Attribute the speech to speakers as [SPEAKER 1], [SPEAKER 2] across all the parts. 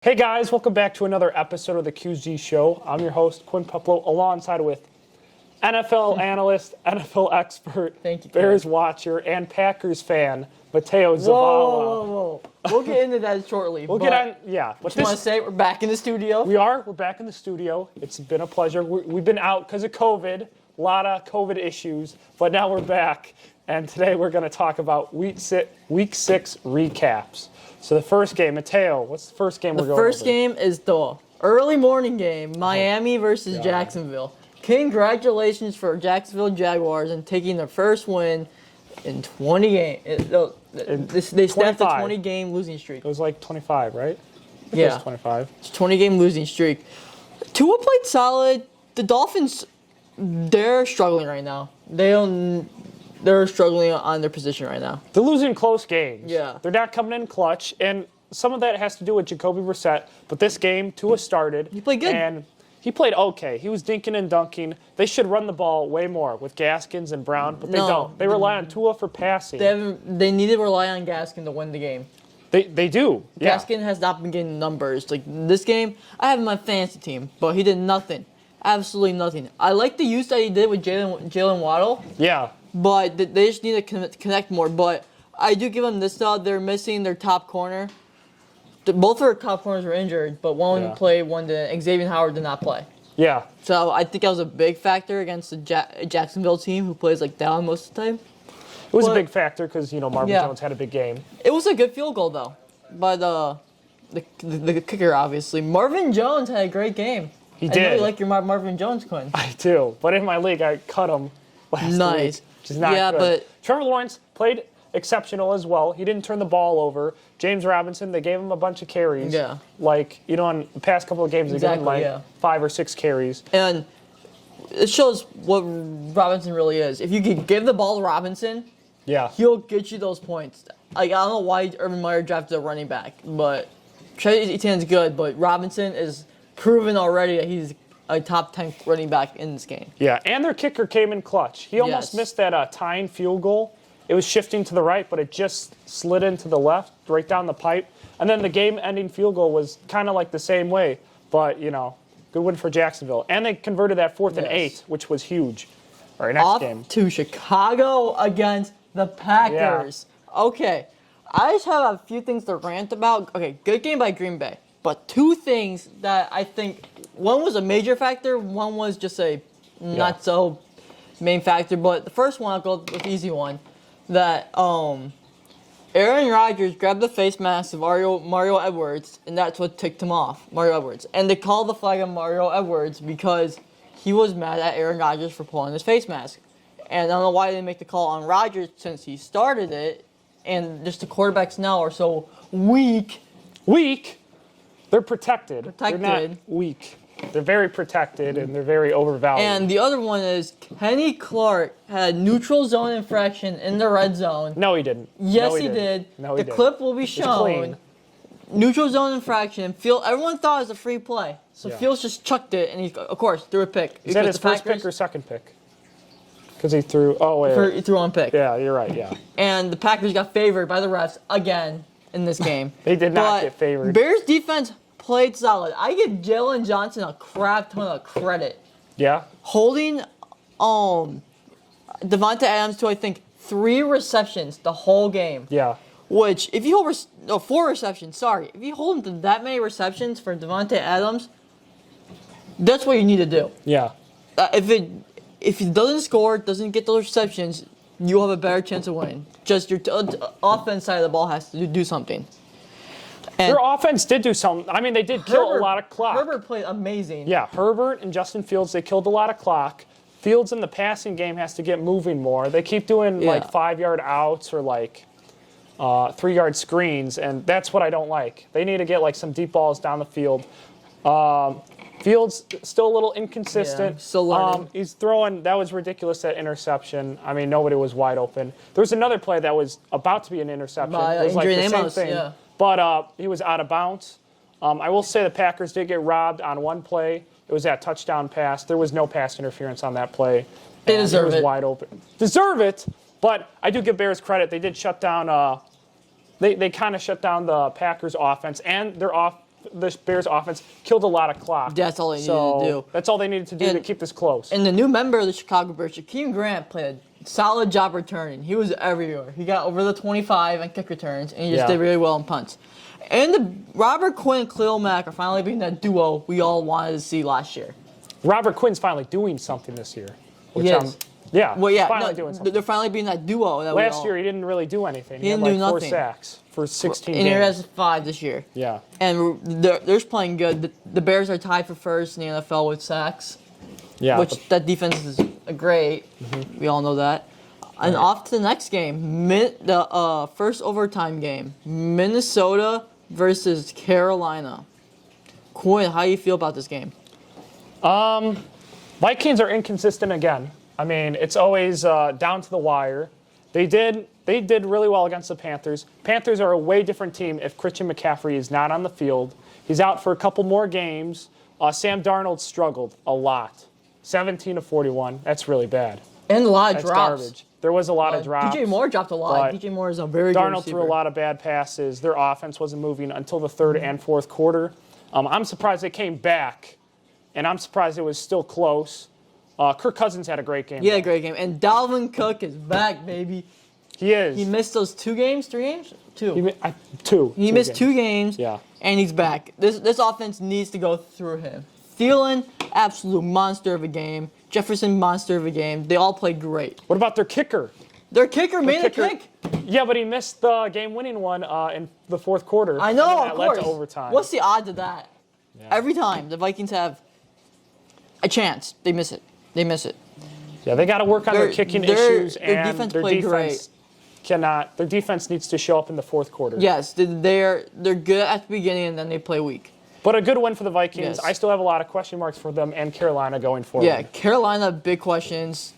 [SPEAKER 1] Hey guys, welcome back to another episode of the QZ Show. I'm your host, Quinn Peplo, alongside with NFL analyst, NFL expert,
[SPEAKER 2] Thank you,
[SPEAKER 1] Bears watcher, and Packers fan, Mateo Zavala.
[SPEAKER 2] Whoa. We'll get into that shortly.
[SPEAKER 1] We'll get on, yeah.
[SPEAKER 2] But just want to say we're back in the studio.
[SPEAKER 1] We're back in the studio. It's been a pleasure. We've been out because of COVID, a lot of COVID issues, but now we're back. And today we're going to talk about Week 6 recaps. So the first game, Mateo, what's the first game we're going over?
[SPEAKER 2] The first game is the early morning game, Miami versus Jacksonville. Congratulations for Jacksonville Jaguars and taking their first win in 20 games. They snapped a 20-game losing streak.
[SPEAKER 1] It was like 25, right?
[SPEAKER 2] Yeah.
[SPEAKER 1] It was 25.
[SPEAKER 2] It's a 20-game losing streak. Tua played solid. The Dolphins, they're struggling right now. They're struggling on their position right now.
[SPEAKER 1] They're losing close games.
[SPEAKER 2] Yeah.
[SPEAKER 1] They're not coming in clutch, and some of that has to do with Jacoby Brissett. But this game, Tua started.
[SPEAKER 2] He played good.
[SPEAKER 1] And he played okay. He was dinking and dunking. They should run the ball way more with Gaskins and Brown, but they don't. They rely on Tua for passing.
[SPEAKER 2] They need to rely on Gaskin to win the game.
[SPEAKER 1] They do. Yeah.
[SPEAKER 2] Gaskin has not been getting numbers. Like this game, I have him on my fantasy team, but he did nothing. Absolutely nothing. I like the use that he did with Jalen Waddle.
[SPEAKER 1] Yeah.
[SPEAKER 2] But they just need to connect more. But I do give them this thought. They're missing their top corner. Both of their top corners were injured, but one played, one didn't. Xavier Howard did not play.
[SPEAKER 1] Yeah.
[SPEAKER 2] So I think that was a big factor against the Jacksonville team, who plays like down most of the time.
[SPEAKER 1] It was a big factor because, Marvin Jones had a big game.
[SPEAKER 2] It was a good field goal, though, by the kicker, obviously. Marvin Jones had a great game.
[SPEAKER 1] He did.
[SPEAKER 2] I really like your Marvin Jones, Quinn.
[SPEAKER 1] I do. But in my league, I cut him last week. Which is not good.
[SPEAKER 2] But
[SPEAKER 1] Trevor Lawrence played exceptional as well. He didn't turn the ball over. James Robinson, they gave him a bunch of carries.
[SPEAKER 2] Yeah.
[SPEAKER 1] In the past couple of games, they gave him 5 or 6 carries.
[SPEAKER 2] And it shows what Robinson really is. If you could give the ball to Robinson, he'll get you those points. Like, I don't know why Urban Meyer drafted a running back, but Trey Etienne's good, but Robinson is proven already that he's a top 10 running back in this game.
[SPEAKER 1] Yeah, and their kicker came in clutch. He almost missed that tying field goal. It was shifting to the right, but it just slid into the left, right down the pipe. And then the game-ending field goal was kind of like the same way. But, good win for Jacksonville. And they converted that 4th and 8, which was huge. All right, next game.
[SPEAKER 2] Off to Chicago against the Packers. Yeah. Okay, I just have a few things to rant about. Okay, good game by Green Bay. But 2 things that I think, one was a major factor, one was just a not so main factor. But the first one, I'll go with the easy one, that Aaron Rodgers grabbed the face mask of Mario Edwards, and that's what ticked him off, Mario Edwards. And they called the flag on Mario Edwards because he was mad at Aaron Rodgers for pulling his face mask. And I don't know why they didn't make the call on Rodgers since he started it, and just the quarterbacks now are so weak.
[SPEAKER 1] Weak? They're protected. They're not weak. They're very protected, and they're very overvalued.
[SPEAKER 2] And the other one is Kenny Clark had a neutral zone infraction in the red zone.
[SPEAKER 1] No, he didn't.
[SPEAKER 2] Yes, he did.
[SPEAKER 1] No, he
[SPEAKER 2] didn't. The clip will be shown. Neutral zone infraction. Everyone thought it was a free play. So Fields just chucked it, and he, of course, threw a pick.
[SPEAKER 1] Is that his first pick or second pick? Because he threw,
[SPEAKER 2] he threw on pick.
[SPEAKER 1] Yeah, you're right, yeah.
[SPEAKER 2] And the Packers got favored by the refs again in this game.
[SPEAKER 1] They did not get favored.
[SPEAKER 2] Bears defense played solid. I give Jalen Johnson a crap ton of credit.
[SPEAKER 1] Yeah?
[SPEAKER 2] Holding Devontae Adams to, I think, 3 receptions the whole game.
[SPEAKER 1] Yeah.
[SPEAKER 2] Which, if you hold 4 receptions, sorry. If you hold him to that many receptions for Devontae Adams, that's what you need to do.
[SPEAKER 1] Yeah.
[SPEAKER 2] If he doesn't score, doesn't get those receptions, you'll have a better chance of winning. Just your offense side of the ball has to do something. And
[SPEAKER 1] their offense did do something. I mean, they did kill a lot of clock.
[SPEAKER 2] Herbert played amazing.
[SPEAKER 1] Yeah, Herbert and Justin Fields, they killed a lot of clock. Fields in the passing game has to get moving more. They keep doing 5-yard outs or 3-yard screens, and that's what I don't like. They need to get some deep balls down the field. Fields still a little inconsistent.
[SPEAKER 2] Yeah, still learning.
[SPEAKER 1] He's throwing, that was ridiculous, that interception. I mean, nobody was wide open. There was another play that was about to be an interception. It was the same thing. Yeah. But he was out of bounds. I will say the Packers did get robbed on one play. It was that touchdown pass. There was no pass interference on that play.
[SPEAKER 2] They deserve it.
[SPEAKER 1] It was wide open. Deserve it, but I do give Bears credit. They did shut down They kind of shut down the Packers' offense, and their the Bears offense killed a lot of clock.
[SPEAKER 2] That's all they needed
[SPEAKER 1] So
[SPEAKER 2] to do.
[SPEAKER 1] That's all they needed to do to keep this close.
[SPEAKER 2] And the new member of the Chicago Bears, Jakeem Grant, played a solid job returning. He was everywhere. He got over the 25 on kick returns, and he just did really well in punts. And the Robert Quinn and Khalil Mack are finally being that duo we all wanted to see last year.
[SPEAKER 1] Robert Quinn's finally doing something this year. Which
[SPEAKER 2] Yes.
[SPEAKER 1] finally doing something.
[SPEAKER 2] They're finally being that duo. That
[SPEAKER 1] Last year he didn't really do anything. He had
[SPEAKER 2] didn't
[SPEAKER 1] like
[SPEAKER 2] do
[SPEAKER 1] 4
[SPEAKER 2] nothing.
[SPEAKER 1] sacks for 16
[SPEAKER 2] and he
[SPEAKER 1] games.
[SPEAKER 2] has 5 this year.
[SPEAKER 1] Yeah.
[SPEAKER 2] And they're just playing good. The Bears are tied for first in the NFL with sacks,
[SPEAKER 1] Yeah.
[SPEAKER 2] which that defense is great.
[SPEAKER 1] Mm-hmm.
[SPEAKER 2] We all know that. And off to the next game, the first overtime game, Minnesota versus Carolina. Quinn, how do you feel about this game?
[SPEAKER 1] Vikings are inconsistent again. I mean, it's always down to the wire. They did really well against the Panthers. Panthers are a way different team if Christian McCaffrey is not on the field. He's out for a couple more games. Sam Darnold struggled a lot. 17 of 41. That's really bad.
[SPEAKER 2] And a lot of
[SPEAKER 1] That's
[SPEAKER 2] drops.
[SPEAKER 1] garbage. There was a lot of drops.
[SPEAKER 2] DJ Moore dropped a lot.
[SPEAKER 1] but
[SPEAKER 2] DJ Moore is a very good
[SPEAKER 1] Darnold
[SPEAKER 2] receiver.
[SPEAKER 1] threw a lot of bad passes. Their offense wasn't moving until the third and fourth quarter. I'm surprised they came back, and I'm surprised it was still close. Kirk Cousins had a great game.
[SPEAKER 2] Yeah, great game. And Dalvin Cook is back, baby.
[SPEAKER 1] He is.
[SPEAKER 2] He missed those 2 games, 3 games? 2. He missed
[SPEAKER 1] games.
[SPEAKER 2] 2 games.
[SPEAKER 1] Yeah.
[SPEAKER 2] And he's back. This offense needs to go through him. Thielen, absolute monster of a game. Jefferson, monster of a game. They all played great.
[SPEAKER 1] What about their kicker?
[SPEAKER 2] Their kicker made a
[SPEAKER 1] kicker-
[SPEAKER 2] kick.
[SPEAKER 1] Yeah, but he missed the game-winning one in the fourth quarter.
[SPEAKER 2] I know,
[SPEAKER 1] and then
[SPEAKER 2] of
[SPEAKER 1] that
[SPEAKER 2] course.
[SPEAKER 1] led to overtime.
[SPEAKER 2] What's the odds of that?
[SPEAKER 1] Yeah.
[SPEAKER 2] Every time the Vikings have a chance, they miss it. They miss it.
[SPEAKER 1] Yeah, they got to work on their kicking issues,
[SPEAKER 2] their
[SPEAKER 1] and
[SPEAKER 2] defense
[SPEAKER 1] their
[SPEAKER 2] played
[SPEAKER 1] defense cannot. Their defense needs to show up in the fourth quarter.
[SPEAKER 2] Yes, they're good at the beginning and then they play weak.
[SPEAKER 1] But a good win for the Vikings.
[SPEAKER 2] Yes.
[SPEAKER 1] I still have a lot of question marks for them and Carolina going forward.
[SPEAKER 2] Yeah, Carolina, big questions.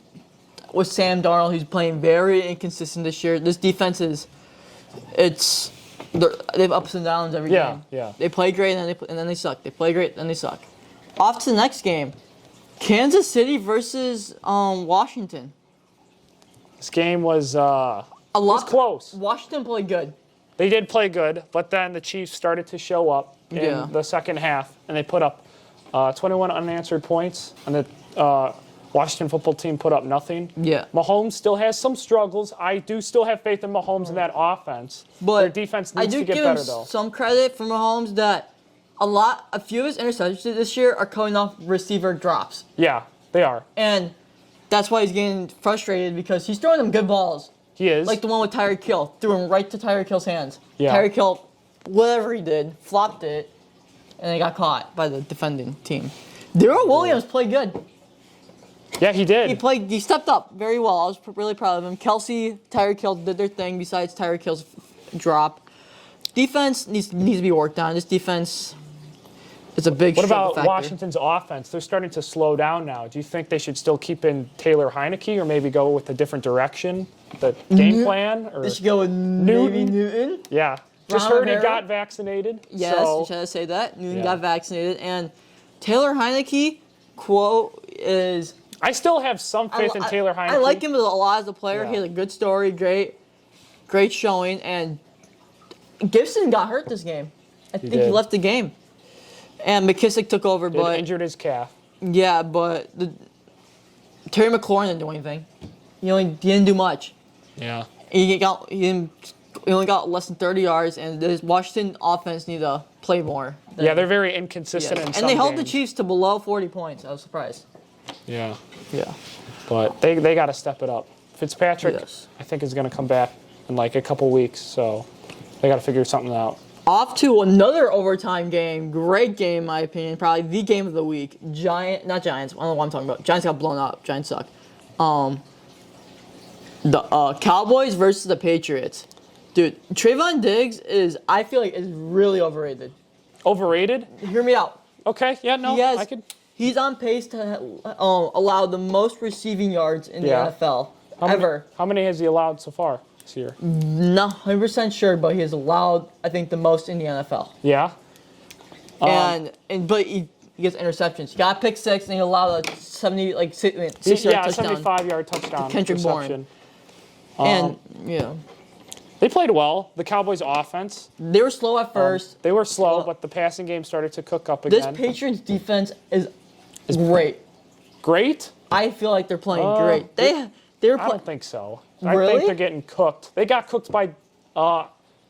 [SPEAKER 2] With Sam Darnold, he's playing very inconsistent this year. This defense they have ups and downs every game.
[SPEAKER 1] Yeah.
[SPEAKER 2] They play great and then they suck. They play great, then they suck. Off to the next game. Kansas City versus Washington.
[SPEAKER 1] This game was close.
[SPEAKER 2] Washington played good.
[SPEAKER 1] They did play good, but then the Chiefs started to show up in
[SPEAKER 2] Yeah.
[SPEAKER 1] the second half, and they put up 21 unanswered points, and the Washington football team put up nothing.
[SPEAKER 2] Yeah.
[SPEAKER 1] Mahomes still has some struggles. I do still have faith in Mahomes in that offense.
[SPEAKER 2] But
[SPEAKER 1] their defense needs to get better, though.
[SPEAKER 2] Some credit for Mahomes that a few of his interceptions this year are coming off receiver drops.
[SPEAKER 1] Yeah, they are.
[SPEAKER 2] And that's why he's getting frustrated because he's throwing them good balls.
[SPEAKER 1] He is.
[SPEAKER 2] Like the one with Tyreek Hill. Threw him right to Tyreek Hill's hands.
[SPEAKER 1] Yeah.
[SPEAKER 2] Tyreek Hill, whatever he did, flopped it, and they got caught by the defending team. Darrell Williams played good.
[SPEAKER 1] Yeah, he did.
[SPEAKER 2] He stepped up very well. I was really proud of him. Kelsey, Tyreek Hill did their thing besides Tyreek Hill's drop. Defense needs to be worked on. This defense is a big
[SPEAKER 1] What
[SPEAKER 2] struggle
[SPEAKER 1] about
[SPEAKER 2] factor.
[SPEAKER 1] Washington's offense? They're starting to slow down now. Do you think they should still keep in Taylor Heineke or maybe go with a different direction? The game plan? Or
[SPEAKER 2] They should go with maybe Newton.
[SPEAKER 1] Yeah. Just
[SPEAKER 2] Ron
[SPEAKER 1] heard he
[SPEAKER 2] Rivera.
[SPEAKER 1] got vaccinated.
[SPEAKER 2] Yes,
[SPEAKER 1] so,
[SPEAKER 2] you should say that. Newton
[SPEAKER 1] Yeah.
[SPEAKER 2] got vaccinated. And Taylor Heineke, quote, is...
[SPEAKER 1] I still have some faith in Taylor Heineke.
[SPEAKER 2] I like him a lot as a player.
[SPEAKER 1] Yeah.
[SPEAKER 2] He has a good story, great showing. And Gibson got hurt this game. I think he
[SPEAKER 1] did.
[SPEAKER 2] left the game. And McKissick took over,
[SPEAKER 1] He
[SPEAKER 2] but...
[SPEAKER 1] injured his calf.
[SPEAKER 2] Yeah, but Terry McLaurin didn't do anything. He didn't do much.
[SPEAKER 1] Yeah.
[SPEAKER 2] He only got less than 30 yards, and the Washington offense need to play more.
[SPEAKER 1] Yeah, they're very inconsistent in some
[SPEAKER 2] And they held the
[SPEAKER 1] games.
[SPEAKER 2] Chiefs to below 40 points. I was surprised.
[SPEAKER 1] Yeah.
[SPEAKER 2] Yeah.
[SPEAKER 1] But they got to step it up. Fitzpatrick,
[SPEAKER 2] Yes.
[SPEAKER 1] I think, is going to come back in like a couple weeks, so they got to figure something out.
[SPEAKER 2] Off to another overtime game. Great game, in my opinion. Probably the game of the week. Not Giants. I don't know what I'm talking about. Giants got blown up. Giants suck. The Cowboys versus the Patriots. Dude, Trayvon Diggs I feel like, is really overrated.
[SPEAKER 1] Overrated?
[SPEAKER 2] Hear me out.
[SPEAKER 1] Okay, yeah, no, I could.
[SPEAKER 2] He's on pace to allow the most receiving yards in the NFL ever.
[SPEAKER 1] How many has he allowed so far this year?
[SPEAKER 2] Not 100% sure, but he has allowed, I think, the most in the NFL.
[SPEAKER 1] Yeah.
[SPEAKER 2] But he gets interceptions. He got pick six, and he allowed a 6-yard touchdown.
[SPEAKER 1] 75-yard touchdown.
[SPEAKER 2] Kendrick Bourne.
[SPEAKER 1] reception.
[SPEAKER 2] And yeah,
[SPEAKER 1] They played well. The Cowboys' offense.
[SPEAKER 2] They were slow at first.
[SPEAKER 1] They were slow, but the passing game started to cook up again.
[SPEAKER 2] This Patriots defense is great.
[SPEAKER 1] Great?
[SPEAKER 2] I feel like they're playing great. They were
[SPEAKER 1] I don't think so. I
[SPEAKER 2] Really?
[SPEAKER 1] think they're getting cooked. They got cooked by,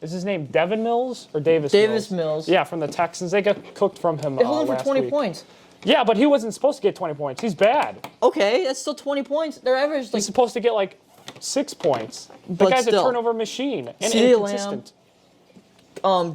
[SPEAKER 1] is his name Devin Mills or Davis
[SPEAKER 2] Davis Mills.
[SPEAKER 1] Yeah, from the Texans. They got cooked from him
[SPEAKER 2] They hold him for
[SPEAKER 1] last
[SPEAKER 2] 20
[SPEAKER 1] week.
[SPEAKER 2] points.
[SPEAKER 1] Yeah, but he wasn't supposed to get 20 points. He's bad.
[SPEAKER 2] Okay, that's still 20 points. Their average is like
[SPEAKER 1] He's supposed to get like 6 points. The
[SPEAKER 2] But
[SPEAKER 1] guy's
[SPEAKER 2] still.
[SPEAKER 1] a turnover machine and
[SPEAKER 2] CeeDee
[SPEAKER 1] inconsistent.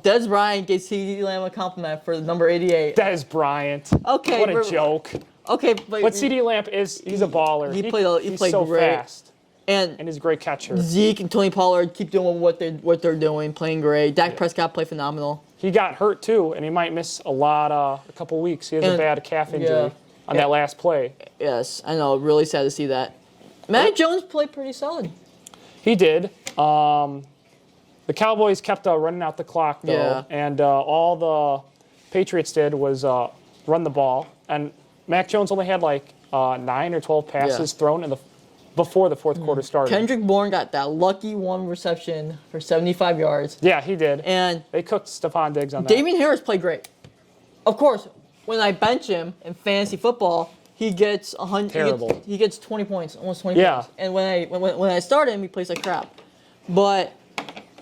[SPEAKER 2] Des Bryant gave CeeDee Lamb a compliment for the number 88.
[SPEAKER 1] Des Bryant.
[SPEAKER 2] Okay,
[SPEAKER 1] What a
[SPEAKER 2] we're-
[SPEAKER 1] joke.
[SPEAKER 2] Okay, but
[SPEAKER 1] But CeeDee Lamb he's a baller.
[SPEAKER 2] he
[SPEAKER 1] He's
[SPEAKER 2] played
[SPEAKER 1] so
[SPEAKER 2] great.
[SPEAKER 1] fast
[SPEAKER 2] and
[SPEAKER 1] and he's a great catcher.
[SPEAKER 2] Zeke and Tony Pollard keep doing what they're doing, playing great. Dak Prescott played phenomenal.
[SPEAKER 1] He got hurt too, and he might miss a couple weeks. He has a
[SPEAKER 2] And-
[SPEAKER 1] bad calf injury on that last play.
[SPEAKER 2] Yes, I know. Really sad to see that. Matt Jones played pretty solid.
[SPEAKER 1] He did. The Cowboys kept running out the clock though,
[SPEAKER 2] Yeah.
[SPEAKER 1] and all the Patriots did was run the ball. And Mac Jones only had like 9 or 12 passes thrown before the fourth quarter started.
[SPEAKER 2] Kendrick Bourne got that lucky one reception for 75 yards.
[SPEAKER 1] Yeah, he did.
[SPEAKER 2] And
[SPEAKER 1] They cooked Stephon Diggs on that.
[SPEAKER 2] Damian Harris played great. Of course, when I bench him in fantasy football, he gets 100.
[SPEAKER 1] Terrible.
[SPEAKER 2] He gets 20 points, almost 20
[SPEAKER 1] Yeah.
[SPEAKER 2] points. And when I start him, he plays like crap. But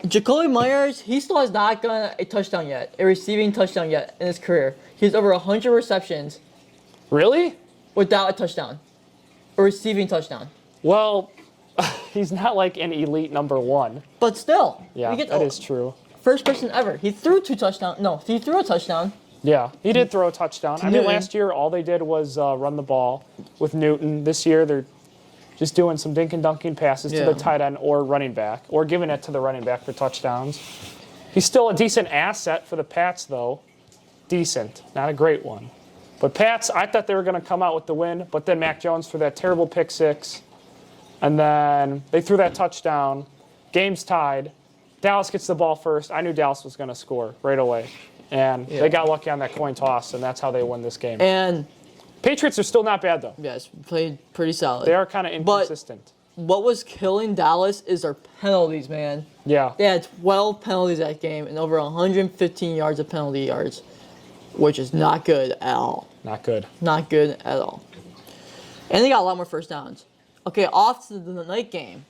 [SPEAKER 2] Jacoby Myers, he still has not gotten a touchdown yet, a receiving touchdown yet in his career. He has over 100 receptions
[SPEAKER 1] Really?
[SPEAKER 2] without a touchdown, a receiving touchdown.
[SPEAKER 1] Well, he's not like an elite number one.
[SPEAKER 2] But still,
[SPEAKER 1] Yeah,
[SPEAKER 2] we get
[SPEAKER 1] that is true.
[SPEAKER 2] first person ever. He threw 2 touchdowns. No, he threw a touchdown.
[SPEAKER 1] Yeah, he did throw a touchdown. I mean,
[SPEAKER 2] Newton.
[SPEAKER 1] last year all they did was run the ball with Newton. This year they're just doing some dink and dunking passes to
[SPEAKER 2] Yeah.
[SPEAKER 1] the tight end or running back, or giving it to the running back for touchdowns. He's still a decent asset for the Pats, though. Decent, not a great one. But Pats, I thought they were going to come out with the win, but then Mac Jones threw that terrible pick six, and then they threw that touchdown. Game's tied. Dallas gets the ball first. I knew Dallas was going to score right away. And they got lucky on that coin toss, and that's how they won this game.
[SPEAKER 2] And
[SPEAKER 1] Patriots are still not bad, though.
[SPEAKER 2] yes, played pretty solid.
[SPEAKER 1] They are kind of inconsistent.
[SPEAKER 2] What was killing Dallas is their penalties, man.
[SPEAKER 1] Yeah.
[SPEAKER 2] They had 12 penalties that game and over 115 yards of penalty yards, which is not good at all.
[SPEAKER 1] Not good.
[SPEAKER 2] Not good at all. And they got a lot more first downs. Okay, off to the night game.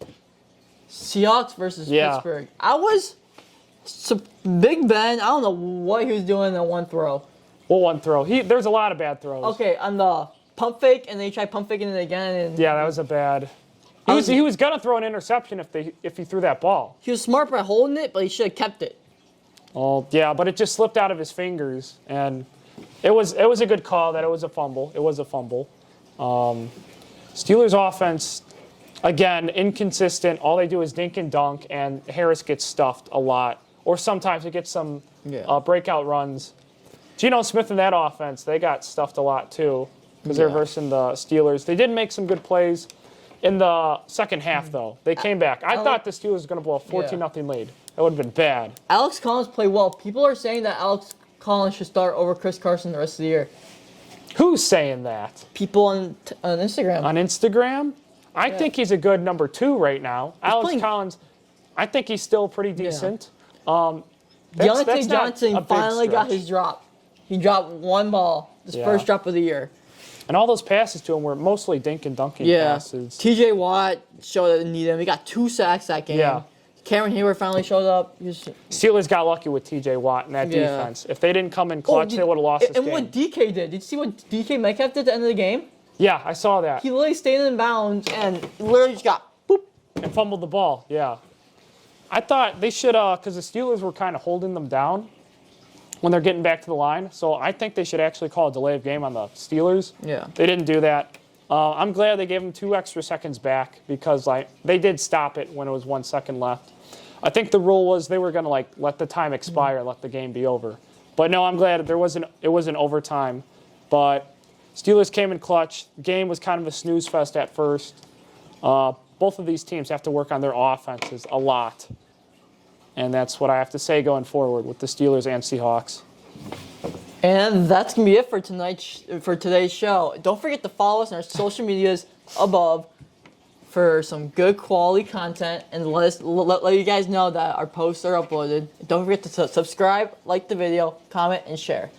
[SPEAKER 2] Seahawks versus Pittsburgh. Big Ben, I don't know what he was doing in one throw.
[SPEAKER 1] Well, one throw. There's a lot of bad throws.
[SPEAKER 2] Okay, on the pump fake, and then he tried pump faking it again. And
[SPEAKER 1] Yeah, that was a bad. He was gonna throw an interception if he threw that ball.
[SPEAKER 2] he was smart by holding it, but he should have kept it.
[SPEAKER 1] Oh yeah, but it just slipped out of his fingers, and it was a good call that it was a fumble. It was a fumble. Steelers offense, again, inconsistent. All they do is dink and dunk, and Harris gets stuffed a lot. Or sometimes he gets some breakout runs. Geno Smith in that offense, they got stuffed a lot too because they're versing the Steelers. They did make some good plays in the second half, though. They came back. I thought the Steelers were going to blow a 14-0 lead. That would have been bad.
[SPEAKER 2] Alex Collins played well. People are saying that Alex Collins should start over Chris Carson the rest of the year.
[SPEAKER 1] Who's saying that?
[SPEAKER 2] People on Instagram.
[SPEAKER 1] On Instagram? I think he's a good number 2 right now. Alex Collins, I think he's still pretty decent.
[SPEAKER 2] Deontay
[SPEAKER 1] that's not
[SPEAKER 2] Johnson
[SPEAKER 1] a big
[SPEAKER 2] finally got
[SPEAKER 1] stretch.
[SPEAKER 2] his drop. He dropped one ball, his first drop of the year.
[SPEAKER 1] And all those passes to him were mostly dink and dunking passes.
[SPEAKER 2] TJ Watt showed that they need him. He got 2 sacks that game.
[SPEAKER 1] Yeah.
[SPEAKER 2] Cameron Hayward finally showed up.
[SPEAKER 1] Steelers got lucky with TJ Watt in that defense. If they didn't come in clutch, they would have lost this
[SPEAKER 2] and
[SPEAKER 1] game.
[SPEAKER 2] what DK did. Did you see what DK Metcalf did at the end of the game?
[SPEAKER 1] Yeah, I saw that.
[SPEAKER 2] He literally stayed in bounds and literally just got boop.
[SPEAKER 1] And fumbled the ball, yeah. I thought they should, because the Steelers were kind of holding them down when they're getting back to the line. So I think they should actually call a delay of game on the Steelers.
[SPEAKER 2] Yeah.
[SPEAKER 1] They didn't do that. I'm glad they gave them 2 extra seconds back because they did stop it when it was 1 second left. I think the rule was they were going to let the time expire, let the game be over. But no, I'm glad it wasn't overtime. But Steelers came in clutch. The game was kind of a snooze fest at first. Both of these teams have to work on their offenses a lot. And that's what I have to say going forward with the Steelers and Seahawks.
[SPEAKER 2] And that's going to be it for today's show. Don't forget to follow us on our social medias above. for some good quality content and let you guys know that our posts are uploaded. Don't forget to subscribe, like the video, comment, and share.